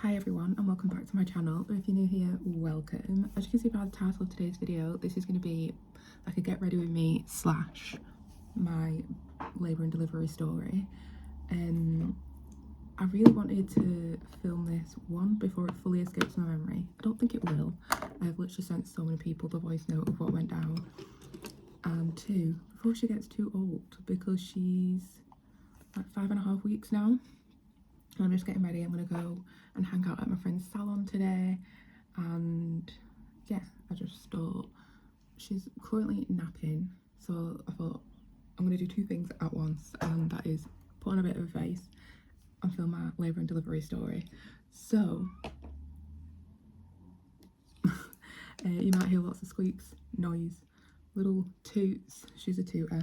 Hi everyone and welcome back to my channel, or if you're new here, welcome. As you can see by the title of today's video, this is going to be like a get ready with me slash my labour and delivery story. I really wanted to film this, one, before it fully escapes my memory. I don't think it will. I've literally sent so many people the voice note of what went down. And two, before she gets too old, because she's like 5.5 weeks now. I'm just getting ready. I'm gonna go and hang out at my friend's salon today, and yeah, I just thought she's currently napping, so I thought I'm gonna do two things at once, and that is put on a bit of a face and film my labour and delivery story. So you might hear lots of squeaks, noise, little toots. She's a tooter.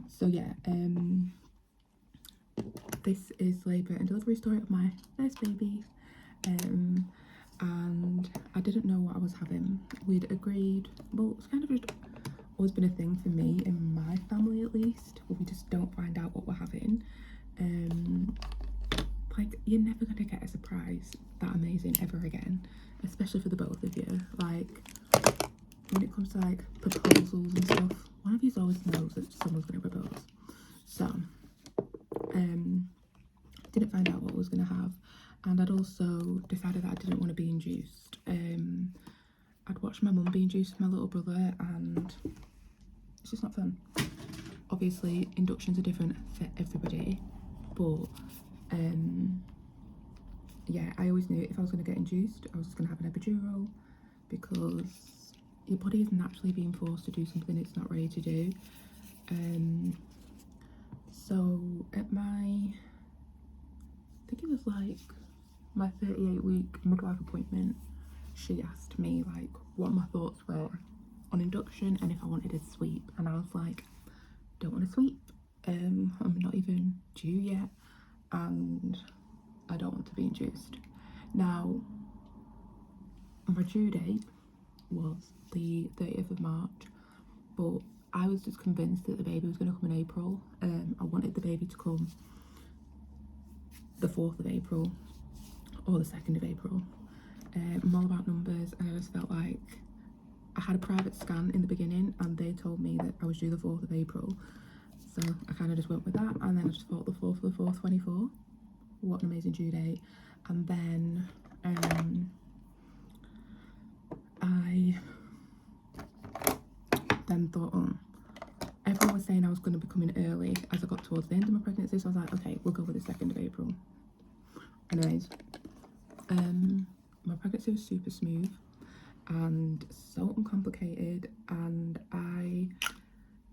So yeah, this is labour and delivery story of my first baby, and I didn't know what I was having. We'd agreed, well, it's kind of just always been a thing for me in my family at least, where we just don't find out what we're having. Like, you're never gonna get a surprise that amazing ever again, especially for the both of you. Like, when it comes to like proposals and stuff, one of you always knows that someone's gonna propose. So didn't find out what I was going to have, and I'd also decided that I didn't want to be induced. I'd watched my mum be induced with my little brother, and it's just not fun. Obviously inductions are different for everybody, but yeah, I always knew if I was going to get induced, I was just going to have an epidural, because your body is naturally being forced to do something it's not ready to do. So at I think it was like my 38-week midwife appointment, she asked me like what my thoughts were on induction and if I wanted a sweep, and I was like, don't want a sweep. I'm not even due yet, and I don't want to be induced. Now, my due date was the 30th of March, but I was just convinced that the baby was going to come in April. I wanted the baby to come the 4th of April or the 2nd of April. I'm all about numbers, and I just felt like I had a private scan in the beginning and they told me that I was due the 4th of April, so I kind of just went with that, and then I just thought the 4th of the 4th, 24, what an amazing due date. And then I then thought, oh, everyone was saying I was going to be coming early as I got towards the end of my pregnancy, so I was like, okay, we'll go with the 2nd of April. Anyways, my pregnancy was super smooth and so uncomplicated, and I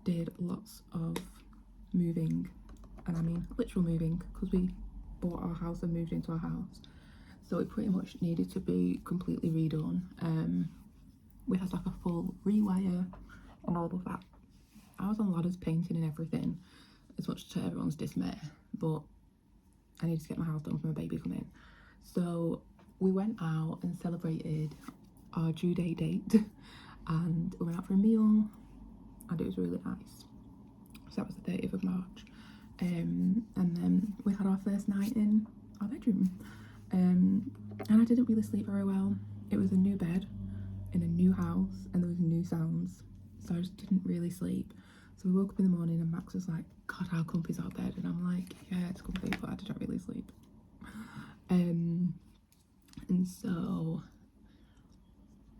did lots of moving, and I mean literal moving, because we bought our house and moved into our house, so it pretty much needed to be completely redone. We had like a full rewire and all of that. I was on ladders painting and everything, as much to everyone's dismay, but I needed to get my house done for my baby coming. So we went out and celebrated our due date, and we went out for a meal, and it was really nice. So that was the 30th of March. And then we had our first night in our bedroom. And I didn't really sleep very well. It was a new bed in a new house, and there was new sounds, so I just didn't really sleep. So we woke up in the morning and Max was like, God, how comfy is our bed? And I'm like, yeah, it's comfy, but I didn't really sleep. And so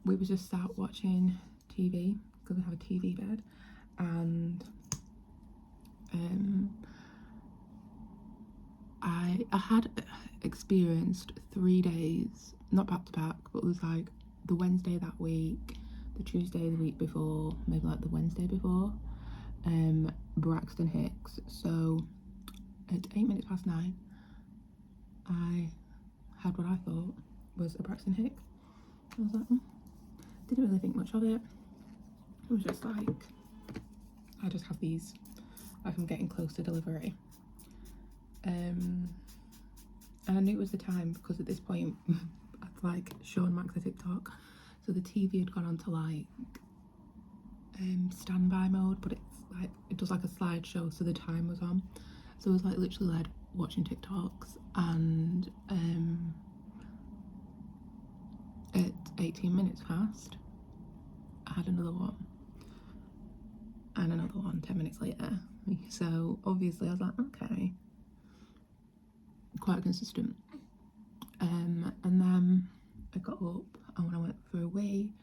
we were just sat watching TV, because we have a TV bed, and I had experienced 3 days, not back to back, but it was like the Wednesday that week, the Tuesday the week before, maybe like the Wednesday before, Braxton Hicks. So at 9:08, I had what I thought was a Braxton Hick. I was like, didn't really think much of it. It was just like, I just have these like I'm getting close to delivery. And I knew it was the time, because at this point I'd like shown Max a TikTok, so the TV had gone on to like standby mode, but it's like it does like a slideshow, so the time was on, so it was like literally like watching TikToks, and 18 minutes passed. I had another one and another one 10 minutes later. So obviously I was like, okay, quite consistent. And then I got up and when I went for a wee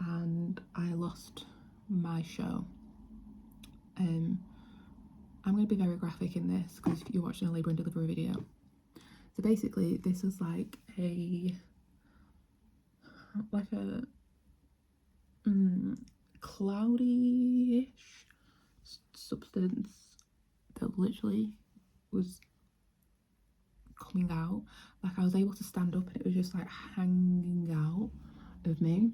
and I lost my show. I'm going to be very graphic in this because you're watching a labour and delivery video. So basically this is like a cloudy-ish substance that literally was coming out. Like I was able to stand up and it was just like hanging out of me.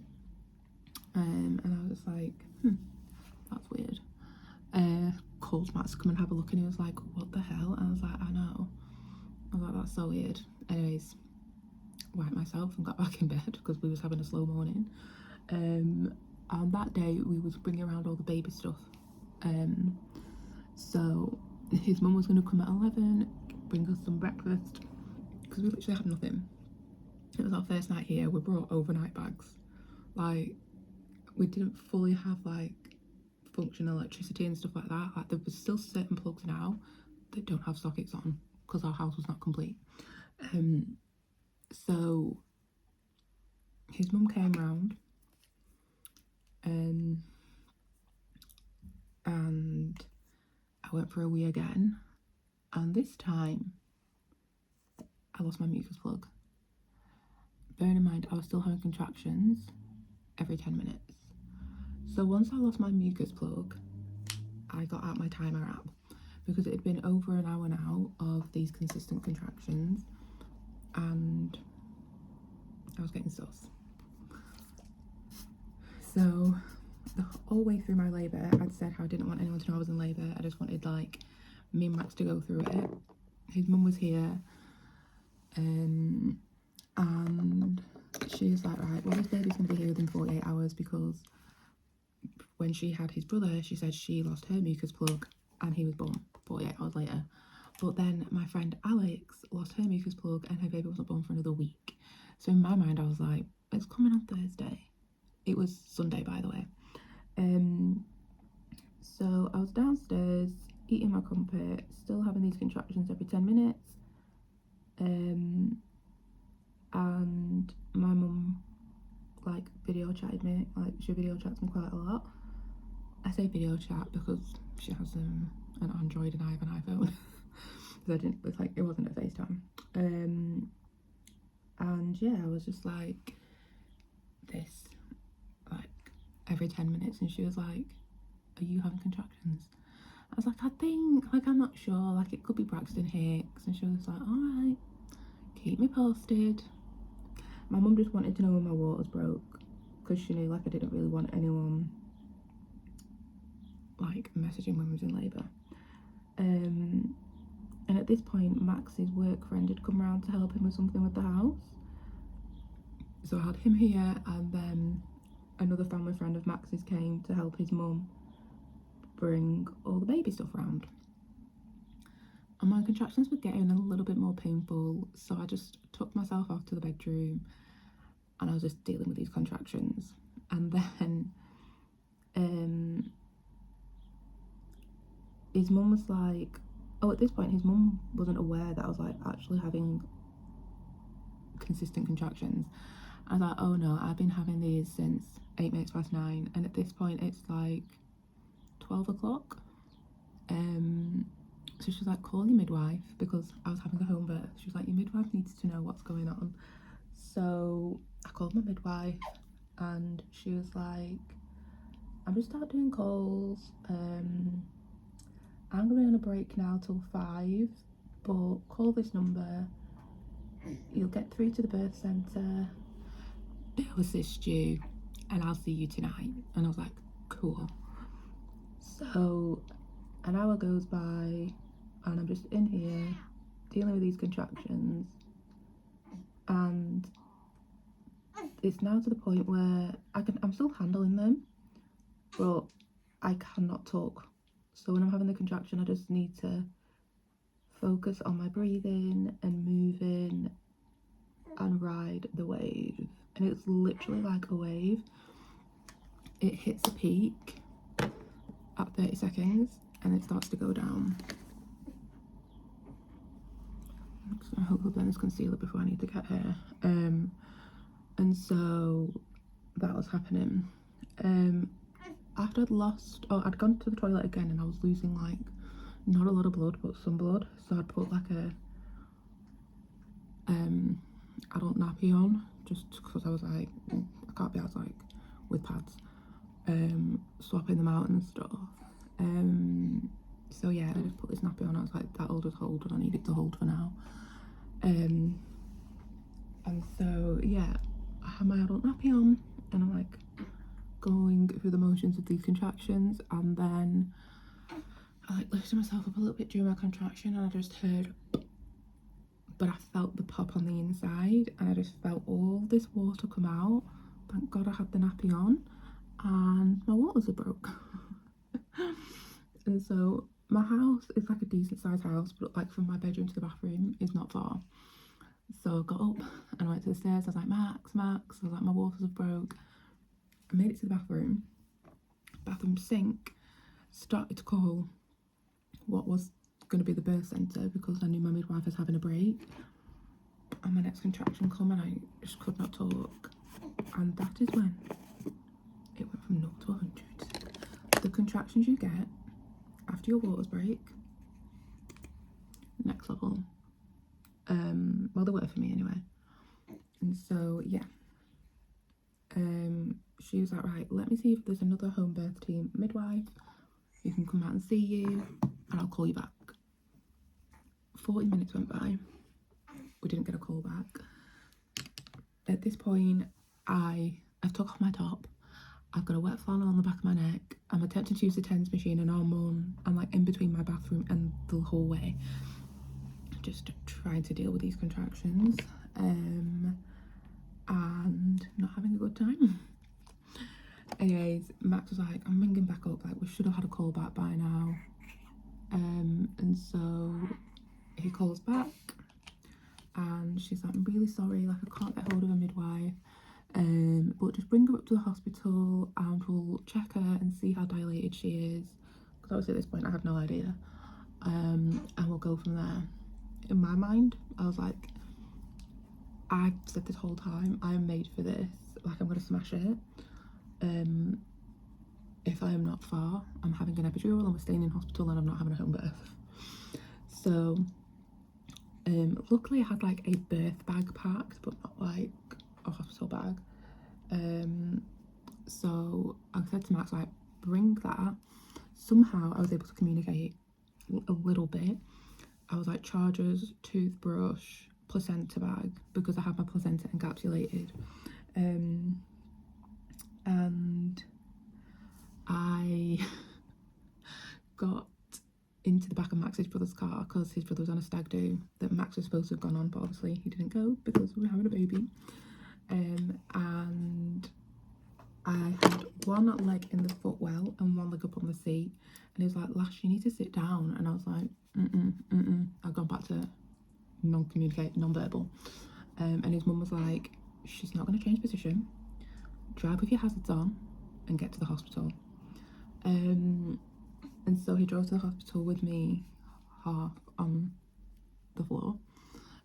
And I was like, that's weird. Called Matt to come and have a look and he was like, what the hell? And I was like, I know. I was like, that's so weird. Anyways, wiped myself and got back in bed because we was having a slow morning. And that day we was bringing around all the baby stuff. So his mum was going to come at 11, bring us some breakfast because we literally had nothing. It was our first night here. We brought overnight bags. Like we didn't fully have like functional electricity and stuff like that. Like there was still certain plugs now that don't have sockets on because our house was not complete. So his mum came round and I went for a wee again, and this time I lost my mucus plug. Bearing in mind I was still having contractions every 10 minutes. So once I lost my mucus plug, I got out my timer app because it had been over an hour now of these consistent contractions and I was getting sus. So the whole way through my labour, I'd said how I didn't want anyone to know I was in labour. I just wanted like me and Max to go through it. His mum was here and she was like, right, well this baby's going to be here within 48 hours because when she had his brother, she said she lost her mucus plug and he was born 48 hours later. But then my friend Alex lost her mucus plug and her baby wasn't born for another week. So in my mind I was like, it's coming on Thursday. It was Sunday, by the way. So I was downstairs eating my crumpet, still having these contractions every 10 minutes. And my mum like video chatted me, like she video chats me quite a lot. I say video chat because she has an Android and I have an iPhone. So I didn't, it's like, it wasn't a FaceTime. And yeah, I was just like this, like every 10 minutes, and she was like, are you having contractions? I was like, I think, like I'm not sure, like it could be Braxton Hicks. And she was like, all right, keep me posted. My mum just wanted to know when my waters broke because she knew like I didn't really want anyone like messaging when I was in labour. And at this point Max's work friend had come around to help him with something with the house. So I had him here and then another family friend of Max's came to help his mum bring all the baby stuff round. And my contractions were getting a little bit more painful, so I just took myself off to the bedroom and I was just dealing with these contractions. And then his mum was like, oh, at this point his mum wasn't aware that I was like actually having consistent contractions. I was like, oh no, I've been having these since 8 minutes past 9, and at this point it's like 12 o'clock. So she was like, call your midwife, because I was having a home birth. She was like, your midwife needs to know what's going on. So I called my midwife and she was like, I'm just start doing calls. I'm gonna be on a break now till 5, but call this number, you'll get through to the birth centre, they'll assist you, and I'll see you tonight. And I was like, cool. So an hour goes by and I'm just in here dealing with these contractions, and it's now to the point where I'm still handling them, but I cannot talk. So when I'm having the contraction, I just need to focus on my breathing and moving and ride the wave. and it's literally like a wave. It hits a peak at 30 seconds and it starts to go down. I'm just gonna hopefully blend this concealer before I need to get here. And so that was happening. After I'd gone to the toilet again and I was losing like not a lot of blood but some blood, so I'd put like a adult nappy on just because I was like, I can't be out like with pads, swapping them out and stuff. So yeah, I just put this nappy on. I was like, that'll just hold what I need it to hold for now. And so yeah, I had my adult nappy on and I'm like going through the motions of these contractions, and then I like lifted myself up a little bit during my contraction and I just heard, but I felt the pop on the inside and I just felt all this water come out. Thank God I had the nappy on and my waters are broke. And so my house is like a decent sized house, but like from my bedroom to the bathroom is not far. So I got up and I went to the stairs. I was like, Max, I was like, my waters have broke. I made it to the bathroom sink started to call what was going to be the birth centre because I knew my midwife was having a break, and my next contraction come and I just could not talk, and that is when it went from 0 to 100. The contractions you get after your waters break, next level. Well, they were for me anyway. And so yeah, she was like, right, let me see if there's another home birth team midwife who can come out and see you and I'll call you back. 40 minutes went by, we didn't get a call back. At this point, I took off my top, I've got a wet flannel on the back of my neck, I'm attempting to use the TENS machine and I'm like in between my bathroom and the hallway, just trying to deal with these contractions, and not having a good time. Anyways, Max was like, I'm ringing back up, like we should have had a call back by now. And so he calls back and she's like, I'm really sorry, like I can't get hold of a midwife, but just bring her up to the hospital and we'll check her and see how dilated she is, because obviously at this point I have no idea, and we'll go from there. In my mind, I was like, I've said this whole time, I am made for this, like I'm gonna smash it. If I am not far, I'm having an epidural and we're staying in hospital and I'm not having a home birth. So luckily I had like a birth bag packed, but not like a hospital bag. So I said to Max, like, bring that. Somehow I was able to communicate a little bit. I was like, chargers, toothbrush, placenta bag, because I had my placenta encapsulated. And I got into the back of Max's brother's car because his brother was on a stag do that Max was supposed to have gone on, but obviously he didn't go because we were having a baby. And I had one leg in the footwell and one leg up on the seat, and he was like, Lash, you need to sit down. And I was like, I've gone back to non-verbal. And his mum was like, she's not going to change position, drive with your hazards on and get to the hospital. And so he drove to the hospital with me half on the floor.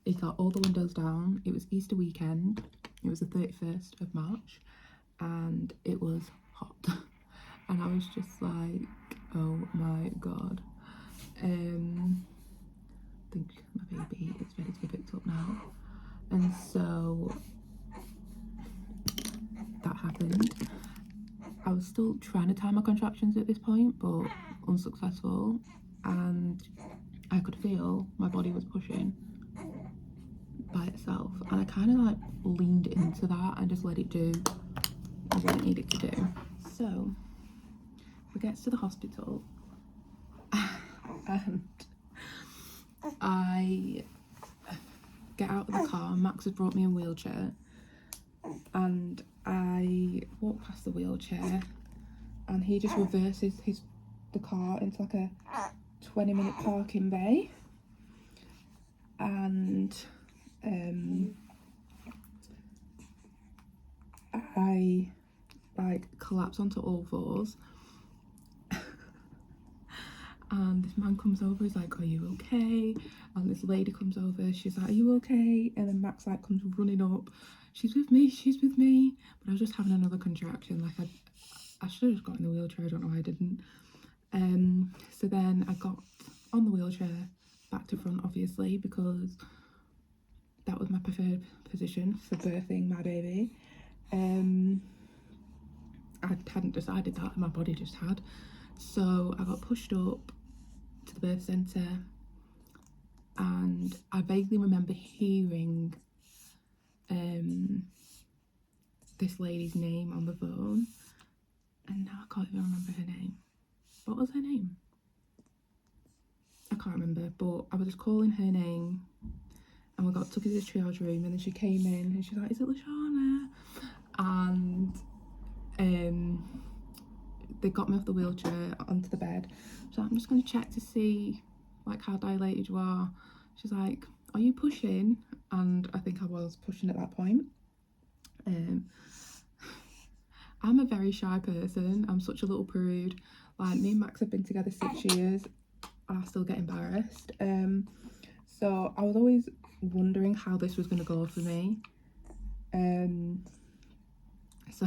He got all the windows down. It was Easter weekend, it was the 31st of March, and it was hot. And I was just like, oh my god. I think my baby is ready to be picked up now. And so that happened. I was still trying to time my contractions at this point, but unsuccessful, and I could feel my body was pushing by itself, and I kind of like leaned into that and just let it do what it needed to do. So we get to the hospital and I get out of the car. Max has brought me a wheelchair and I walk past the wheelchair and he just reverses the car into like a 20-minute parking bay, and I like collapse onto all fours. And this man comes over, he's like, are you okay? And this lady comes over, she's like, are you okay? And then Max like comes running up, she's with me. But I was just having another contraction. Like I should have just got in the wheelchair, I don't know why I didn't. So then I got on the wheelchair back to front, obviously, because that was my preferred position for birthing my baby. I hadn't decided that, my body just had. So I got pushed up to the birth centre, and I vaguely remember hearing this lady's name on the phone, and now I can't even remember her name. What was her name? I can't remember, but I was just calling her name, and we got took into the triage room, and then she came in and she's like, is it Lashana? And they got me off the wheelchair onto the bed. So I'm just going to check to see like how dilated you are. She's like, are you pushing? And I think I was pushing at that point. I'm a very shy person. I'm such a little prude. Like, me and Max have been together 6 years. I still get embarrassed. So I was always wondering how this was going to go for me. So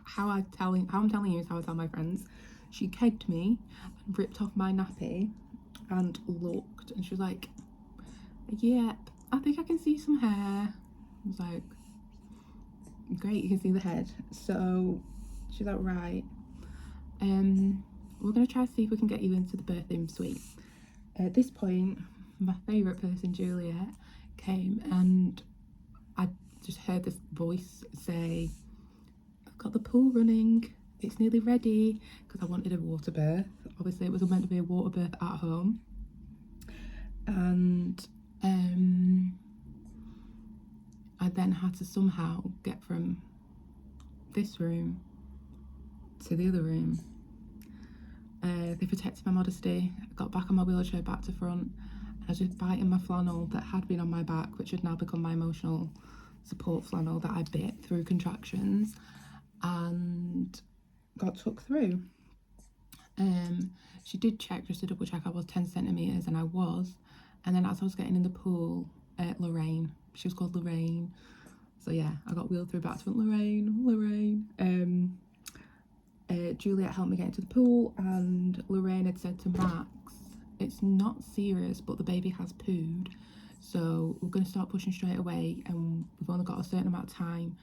how I'm telling you is how I tell my friends. She kegged me and ripped off my nappy and looked, and she was like, yep, I think I can see some hair. I was like, great, you can see the head. So she's like, right, we're gonna try to see if we can get you into the birthing suite. At this point, my favourite person, Juliet, came, and I just heard this voice say, I've got the pool running, it's nearly ready, because I wanted a water birth. Obviously it was meant to be a water birth at home. And I then had to somehow get from this room to the other room. They protected my modesty. I got back on my wheelchair, back to front. I was just biting my flannel that had been on my back, which had now become my emotional support flannel that I bit through contractions, and got took through. She did check just to double check I was 10 centimetres, and I was. And then as I was getting in the pool, Lorraine, she was called Lorraine. So yeah, I got wheeled through back to front. Lorraine. Juliet helped me get into the pool, and Lorraine had said to Max, it's not serious, but the baby has pooed, so we're going to start pushing straight away, and we've only got a certain amount of time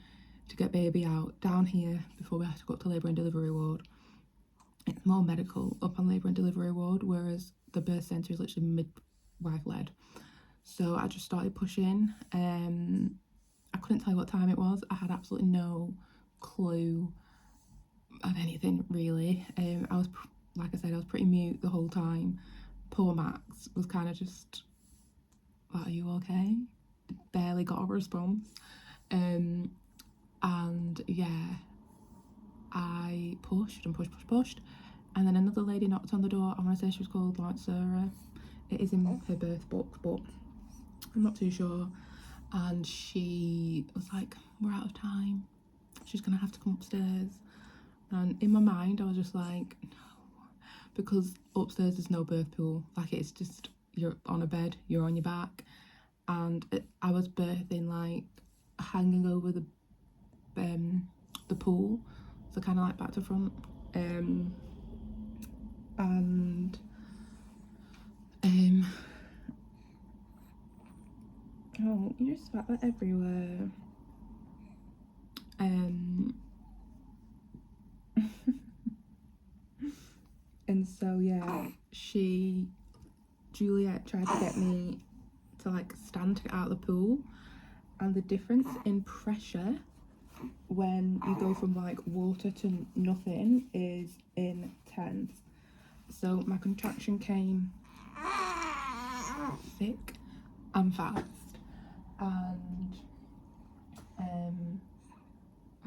to get baby out down here before we have to go up to labour and delivery ward. It's more medical up on labour and delivery ward, whereas the birth centre is literally midwife led. So I just started pushing. I couldn't tell you what time it was. I had absolutely no clue of anything really. I was, like I said, I was pretty mute the whole time. Poor Max was kind of just like, are you okay? Barely got a response. And yeah, I pushed and pushed, and then another lady knocked on the door. I want to say she was called like Sarah. It is in her birth book, but I'm not too sure. And she was like, we're out of time, she's gonna have to come upstairs. And in my mind I was just like, no, because upstairs there's no birth pool. Like, it's just, you're on a bed, you're on your back, and I was birthing like hanging over the pool, so kind of like back to front. Oh, you just spat that everywhere. And so yeah, Juliet tried to get me to like stand to get out of the pool, and the difference in pressure when you go from like water to nothing is intense. So my contraction came thick and fast, and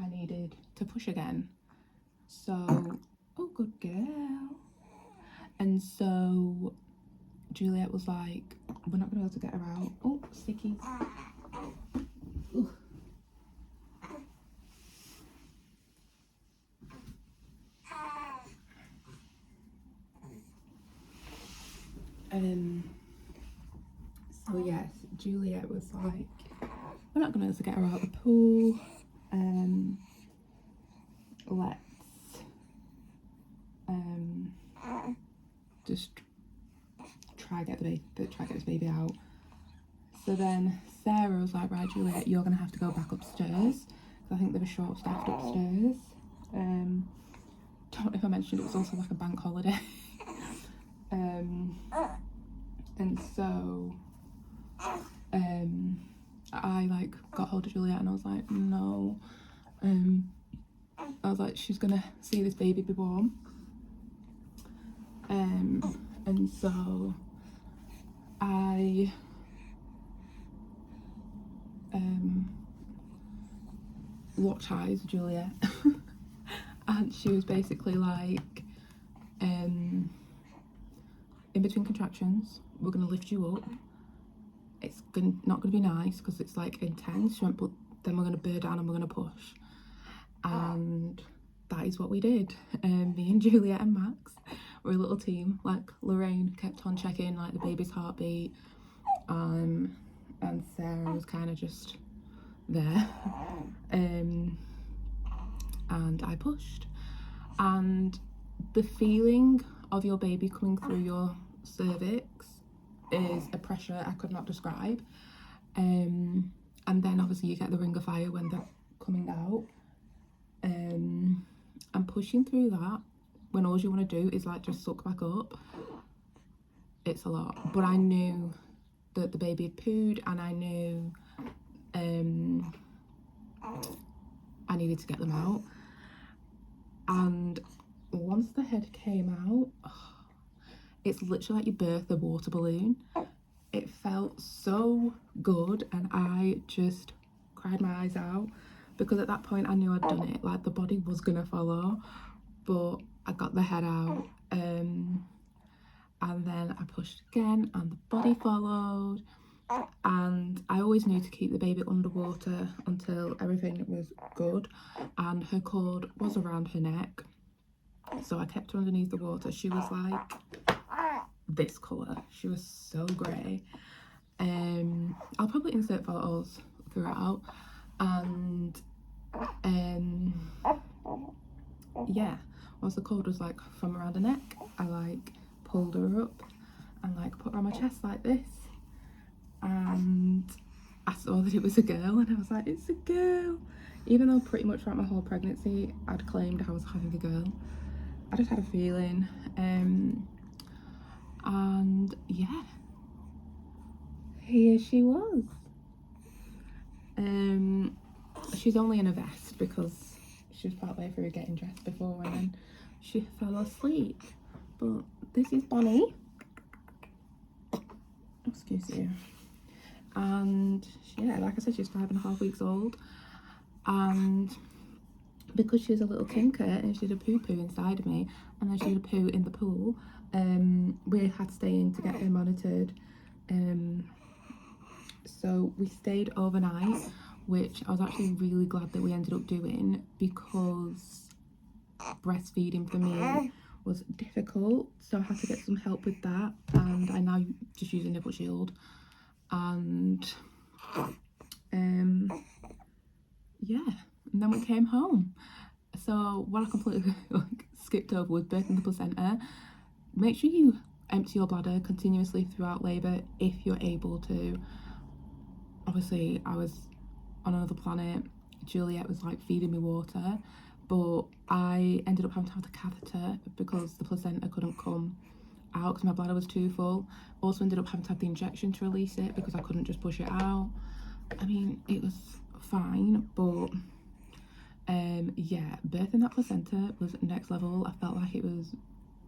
I needed to push again. So, oh, good girl. And so Juliet was like, we're not gonna be able to get her out. Oh, sticky. Juliet was like, we're not going to get her out of the pool. Let's just try get this baby out. So then Sarah was like, right, Juliet, you're gonna have to go back upstairs. I think they were short-staffed upstairs. Don't know if I mentioned it was also like a bank holiday. And so I like got hold of Juliet and I was like, no. I was like, she's gonna see this baby be born. And so I locked eyes with Juliet and she was basically like, in between contractions, we're gonna lift you up. It's not gonna be nice because it's like intense. She went, but then we're gonna bear down and we're gonna push. And that is what we did. Me and Juliet and Max were a little team. Like Lorraine kept on checking like the baby's heartbeat, and Sarah was kind of just there. And I pushed, and the feeling of your baby coming through your cervix is a pressure I could not describe. And then obviously you get the ring of fire when they're coming out. And pushing through that when all you want to do is like just suck back up, it's a lot. But I knew that the baby had pooed, and I knew I needed to get them out. And once the head came out, it's literally like you birthed a water balloon. It felt so good, and I just cried my eyes out. Because at that point I knew I'd done it, like the body was gonna follow, but I got the head out, and then I pushed again and the body followed. And I always knew to keep the baby underwater until everything was good, and her cord was around her neck, so I kept her underneath the water. She was like this colour, she was so grey. I'll probably insert photos throughout. And yeah, once the cord was like from around her neck, I like pulled her up and like put her on my chest like this, and I saw that it was a girl, and I was like, it's a girl, even though pretty much throughout my whole pregnancy I'd claimed I was having a girl. I just had a feeling. And yeah, here she was. She's only in a vest because she was partway through getting dressed before, and then she fell asleep. But this is Bonnie. Excuse you. And yeah, like I said, she's 5.5 weeks old, and because she's a little kinker and she did a poo inside of me, and then she did a poo in the pool, we had to stay in to get her monitored. So we stayed overnight, which I was actually really glad that we ended up doing, because breastfeeding for me was difficult, so I had to get some help with that, and I now just use a nipple shield. And yeah, and then we came home. So what I completely skipped over was birthing the placenta. Make sure you empty your bladder continuously throughout labour if you're able to. Obviously I was on another planet, Juliet was like feeding me water, but I ended up having to have the catheter because the placenta couldn't come out because my bladder was too full. Also ended up having to have the injection to release it because I couldn't just push it out. I mean, it was fine, but yeah, birthing that placenta was next level. I felt like it was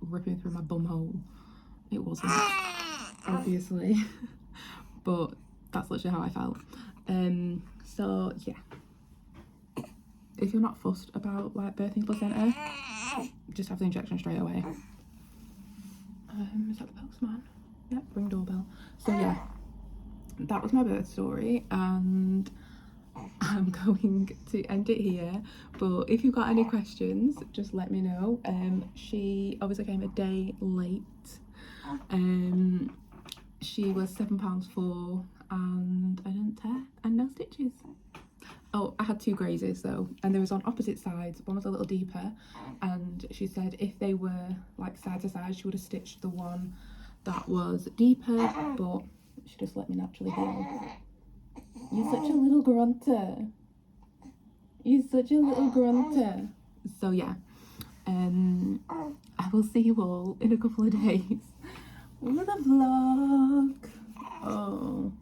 ripping through my bum hole. It wasn't, obviously, but that's literally how I felt. So yeah, if you're not fussed about like birthing placenta, just have the injection straight away. Is that the postman? Yep, ring doorbell. So yeah, that was my birth story, and I'm going to end it here. But if you've got any questions, just let me know. She obviously came a day late. She was £7.4, and I didn't tear, and no stitches. Oh, I had 2 grazes though, and they was on opposite sides. One was a little deeper, and she said if they were like side to side, she would have stitched the one that was deeper, but she just let me naturally heal. You're such a little grunter. You're such a little grunter. So yeah, I will see you all in a couple of days with a vlog. Oh.